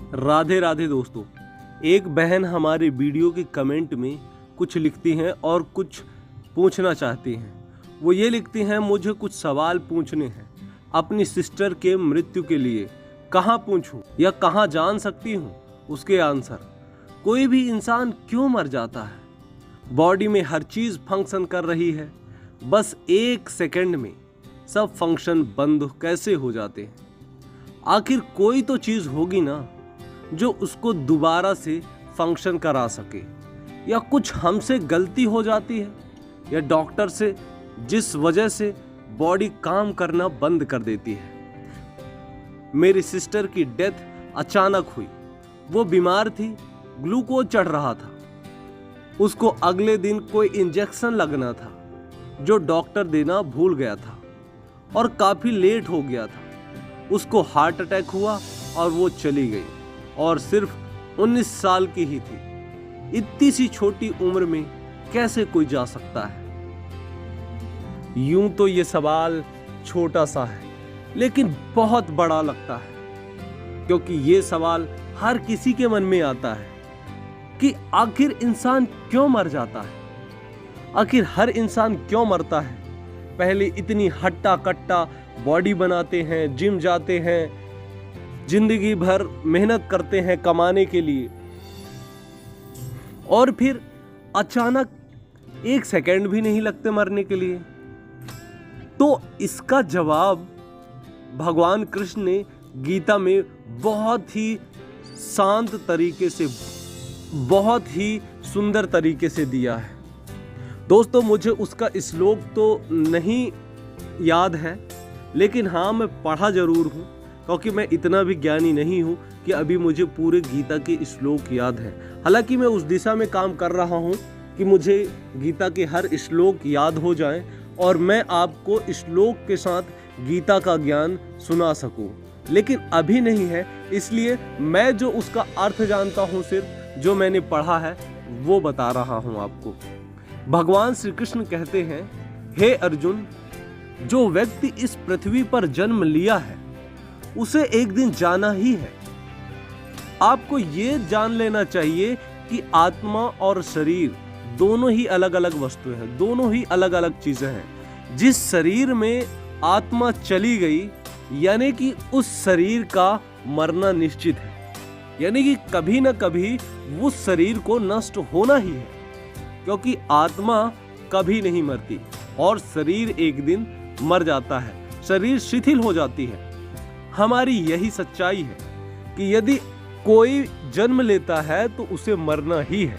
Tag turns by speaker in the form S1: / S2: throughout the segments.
S1: राधे राधे दोस्तों। एक बहन हमारे वीडियो के कमेंट में कुछ लिखती हैं और कुछ पूछना चाहती हैं। वो ये लिखती हैं, मुझे कुछ सवाल पूछने हैं अपनी सिस्टर के मृत्यु के लिए। कहाँ पूछूं या कहाँ जान सकती हूँ उसके आंसर। कोई भी इंसान क्यों मर जाता है? बॉडी में हर चीज़ फंक्शन कर रही है, बस एक सेकंड में सब फंक्शन बंद कैसे हो जाते हैं? आखिर कोई तो चीज़ होगी ना जो उसको दोबारा से फंक्शन करा सके। या कुछ हमसे गलती हो जाती है या डॉक्टर से, जिस वजह से बॉडी काम करना बंद कर देती है। मेरी सिस्टर की डेथ अचानक हुई। वो बीमार थी, ग्लूकोज चढ़ रहा था। उसको अगले दिन कोई इंजेक्शन लगना था जो डॉक्टर देना भूल गया था और काफ़ी लेट हो गया था। उसको हार्ट अटैक हुआ और वो चली गई और सिर्फ 19 साल की ही थी। इतनी सी छोटी उम्र में कैसे कोई जा सकता है? यूं तो ये सवाल छोटा सा है लेकिन बहुत बड़ा लगता है, क्योंकि ये सवाल हर किसी के मन में आता है कि आखिर इंसान क्यों मर जाता है? आखिर हर इंसान क्यों मरता है? पहले इतनी हट्टा कट्टा बॉडी बनाते हैं, जिम जाते हैं, जिंदगी भर मेहनत करते हैं कमाने के लिए, और फिर अचानक एक सेकंड भी नहीं लगते मरने के लिए। तो इसका जवाब भगवान कृष्ण ने गीता में बहुत ही शांत तरीके से, बहुत ही सुंदर तरीके से दिया है। दोस्तों, मुझे उसका श्लोक तो नहीं याद है, लेकिन हाँ, मैं पढ़ा जरूर हूँ, क्योंकि मैं इतना भी ज्ञानी नहीं हूँ कि अभी मुझे पूरे गीता के श्लोक याद है। हालांकि मैं उस दिशा में काम कर रहा हूँ कि मुझे गीता के हर श्लोक याद हो जाएं और मैं आपको श्लोक के साथ गीता का ज्ञान सुना सकूं। लेकिन अभी नहीं है, इसलिए मैं जो उसका अर्थ जानता हूँ, सिर्फ जो मैंने पढ़ा है वो बता रहा हूँ आपको। भगवान श्री कृष्ण कहते हैं, हे अर्जुन, जो व्यक्ति इस पृथ्वी पर जन्म लिया है उसे एक दिन जाना ही है। आपको ये जान लेना चाहिए कि आत्मा और शरीर दोनों ही अलग अलग वस्तुएं हैं, दोनों ही अलग अलग चीजें हैं। जिस शरीर में आत्मा चली गई, यानी कि उस शरीर का मरना निश्चित है, यानी कि कभी ना कभी उस शरीर को नष्ट होना ही है, क्योंकि आत्मा कभी नहीं मरती और शरीर एक दिन मर जाता है, शरीर शिथिल हो जाती है। हमारी यही सच्चाई है कि यदि कोई जन्म लेता है तो उसे मरना ही है।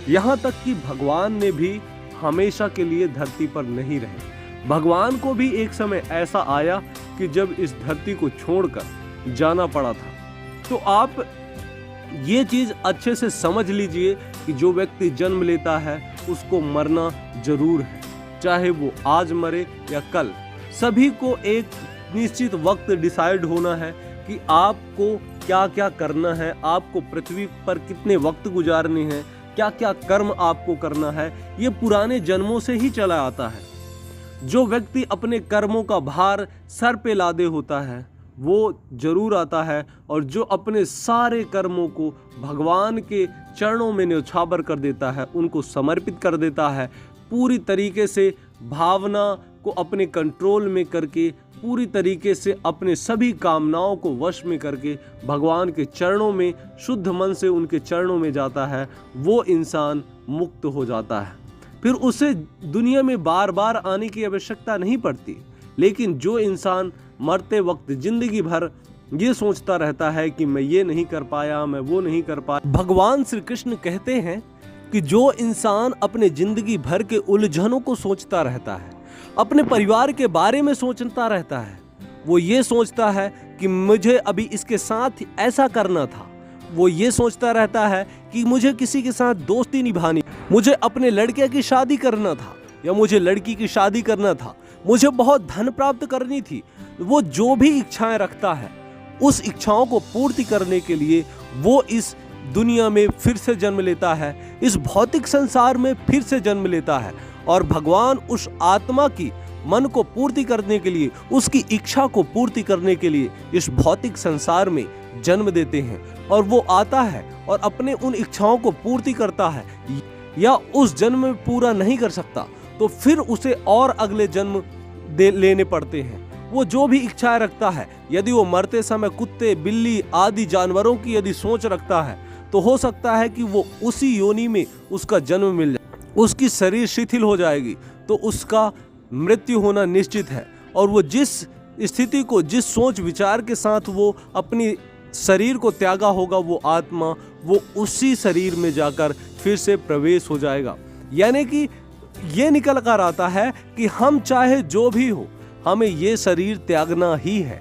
S1: यहाँ तक कि भगवान ने भी हमेशा के लिए धरती पर नहीं रहे। भगवान को भी एक समय ऐसा आया कि जब इस धरती को छोड़कर जाना पड़ा था। तो आप ये चीज़ अच्छे से समझ लीजिए कि जो व्यक्ति जन्म लेता है उसको मरना जरूर है, चाहे वो आज मरे या कल। सभी को एक निश्चित वक्त डिसाइड होना है कि आपको क्या क्या करना है, आपको पृथ्वी पर कितने वक्त गुजारने हैं, क्या क्या कर्म आपको करना है। ये पुराने जन्मों से ही चला आता है। जो व्यक्ति अपने कर्मों का भार सर पे लादे होता है वो जरूर आता है, और जो अपने सारे कर्मों को भगवान के चरणों में न्यौछावर कर देता है, उनको समर्पित कर देता है, पूरी तरीके से भावना को अपने कंट्रोल में करके, पूरी तरीके से अपने सभी कामनाओं को वश में करके भगवान के चरणों में शुद्ध मन से उनके चरणों में जाता है, वो इंसान मुक्त हो जाता है। फिर उसे दुनिया में बार बार आने की आवश्यकता नहीं पड़ती। लेकिन जो इंसान मरते वक्त जिंदगी भर ये सोचता रहता है कि मैं ये नहीं कर पाया, मैं वो नहीं कर पाया, भगवान श्री कृष्ण कहते हैं कि जो इंसान अपने जिंदगी भर के उलझनों को सोचता रहता है, अपने परिवार के बारे में सोचता रहता है, वो ये सोचता है कि मुझे अभी इसके साथ ऐसा करना था, वो ये सोचता रहता है कि मुझे किसी के साथ दोस्ती निभानी, मुझे अपने लड़के की शादी करना था या मुझे लड़की की शादी करना था, मुझे बहुत धन प्राप्त करनी थी। वो जो भी इच्छाएं रखता है, उस इच्छाओं को पूर्ति करने के लिए वो इस दुनिया में फिर से जन्म लेता है, इस भौतिक संसार में फिर से जन्म लेता है। और भगवान उस आत्मा की मन को पूर्ति करने के लिए, उसकी इच्छा को पूर्ति करने के लिए इस भौतिक संसार में जन्म देते हैं और वो आता है और अपने उन इच्छाओं को पूर्ति करता है या उस जन्म में पूरा नहीं कर सकता तो फिर उसे और अगले जन्म लेने पड़ते हैं। वो जो भी इच्छाएं रखता है, यदि वो मरते समय कुत्ते, बिल्ली आदि जानवरों की यदि सोच रखता है तो हो सकता है कि वो उसी योनि में उसका जन्म मिल जाए। उसकी शरीर शिथिल हो जाएगी तो उसका मृत्यु होना निश्चित है और वो जिस स्थिति को, जिस सोच विचार के साथ वो अपनी शरीर को त्यागा होगा, वो आत्मा वो उसी शरीर में जाकर फिर से प्रवेश हो जाएगा। यानी कि ये निकल कर आता है कि हम चाहे जो भी हो, हमें ये शरीर त्यागना ही है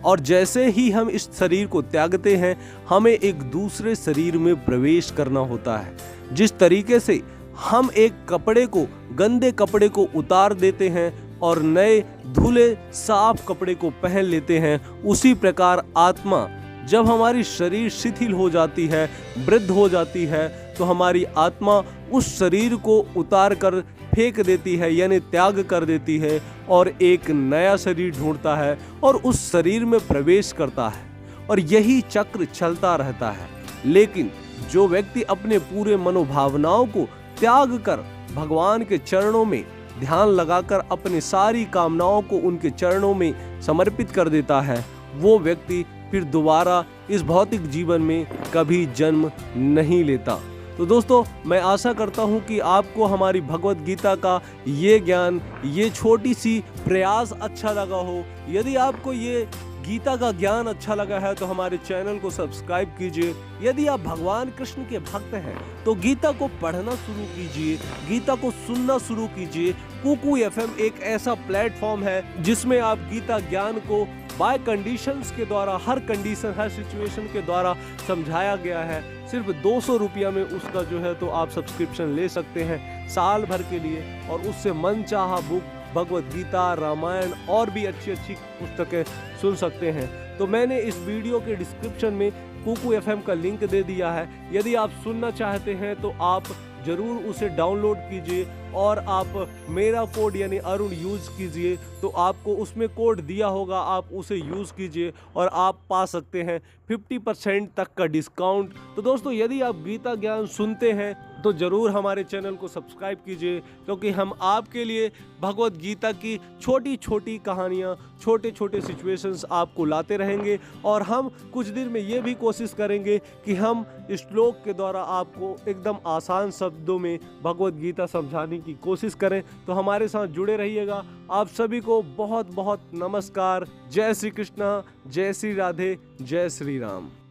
S1: और जैसे ही हम इस शरीर को त्यागते हैं हमें एक दूसरे शरीर में प्रवेश करना होता है। जिस तरीके से हम एक कपड़े को, गंदे कपड़े को उतार देते हैं और नए धुले साफ कपड़े को पहन लेते हैं, उसी प्रकार आत्मा जब हमारी शरीर शिथिल हो जाती है, वृद्ध हो जाती है, तो हमारी आत्मा उस शरीर को उतार कर फेंक देती है, यानी त्याग कर देती है और एक नया शरीर ढूंढता है और उस शरीर में प्रवेश करता है और यही चक्र चलता रहता है। लेकिन जो व्यक्ति अपने पूरे मनोभावनाओं को त्याग कर भगवान के चरणों में ध्यान लगाकर अपनी सारी कामनाओं को उनके चरणों में समर्पित कर देता है, वो व्यक्ति फिर दोबारा इस भौतिक जीवन में कभी जन्म नहीं लेता। तो दोस्तों, मैं आशा करता हूं कि आपको हमारी भगवत गीता का ये ज्ञान, ये छोटी सी प्रयास अच्छा लगा हो। यदि आपको ये गीता का ज्ञान अच्छा लगा है तो हमारे चैनल को सब्सक्राइब कीजिए। यदि आप भगवान कृष्ण के भक्त हैं तो गीता को पढ़ना शुरू कीजिए, गीता को सुनना शुरू कीजिए। कुकू एफएम एक ऐसा प्लेटफॉर्म है जिसमें आप गीता ज्ञान को बाय कंडीशंस के द्वारा, हर कंडीशन, हर सिचुएशन के द्वारा समझाया गया है। सिर्फ 200 रुपया में उसका जो है तो आप सब्सक्रिप्शन ले सकते हैं साल भर के लिए और उससे मनचाहा बुक, भगवत गीता, रामायण और भी अच्छी अच्छी पुस्तकें सुन सकते हैं। तो मैंने इस वीडियो के डिस्क्रिप्शन में कुकू एफएम का लिंक दे दिया है। यदि आप सुनना चाहते हैं तो आप जरूर उसे डाउनलोड कीजिए और आप मेरा कोड यानी अरुण यूज़ कीजिए, तो आपको उसमें कोड दिया होगा, आप उसे यूज़ कीजिए और आप पा सकते हैं 50% तक का डिस्काउंट। तो दोस्तों, यदि आप गीता ज्ञान सुनते हैं तो ज़रूर हमारे चैनल को सब्सक्राइब कीजिए, क्योंकि हम आपके लिए भगवत गीता की छोटी छोटी कहानियाँ, छोटे छोटे सिचुएशंस आपको लाते रहेंगे और हम कुछ दिन में ये भी कोशिश करेंगे कि हम श्लोक के द्वारा आपको एकदम आसान शब्दों में भगवत गीता समझाने की कोशिश करें। तो हमारे साथ जुड़े रहिएगा। आप सभी को बहुत बहुत नमस्कार। जय श्री कृष्णा, जय श्री राधे, जय श्री राम।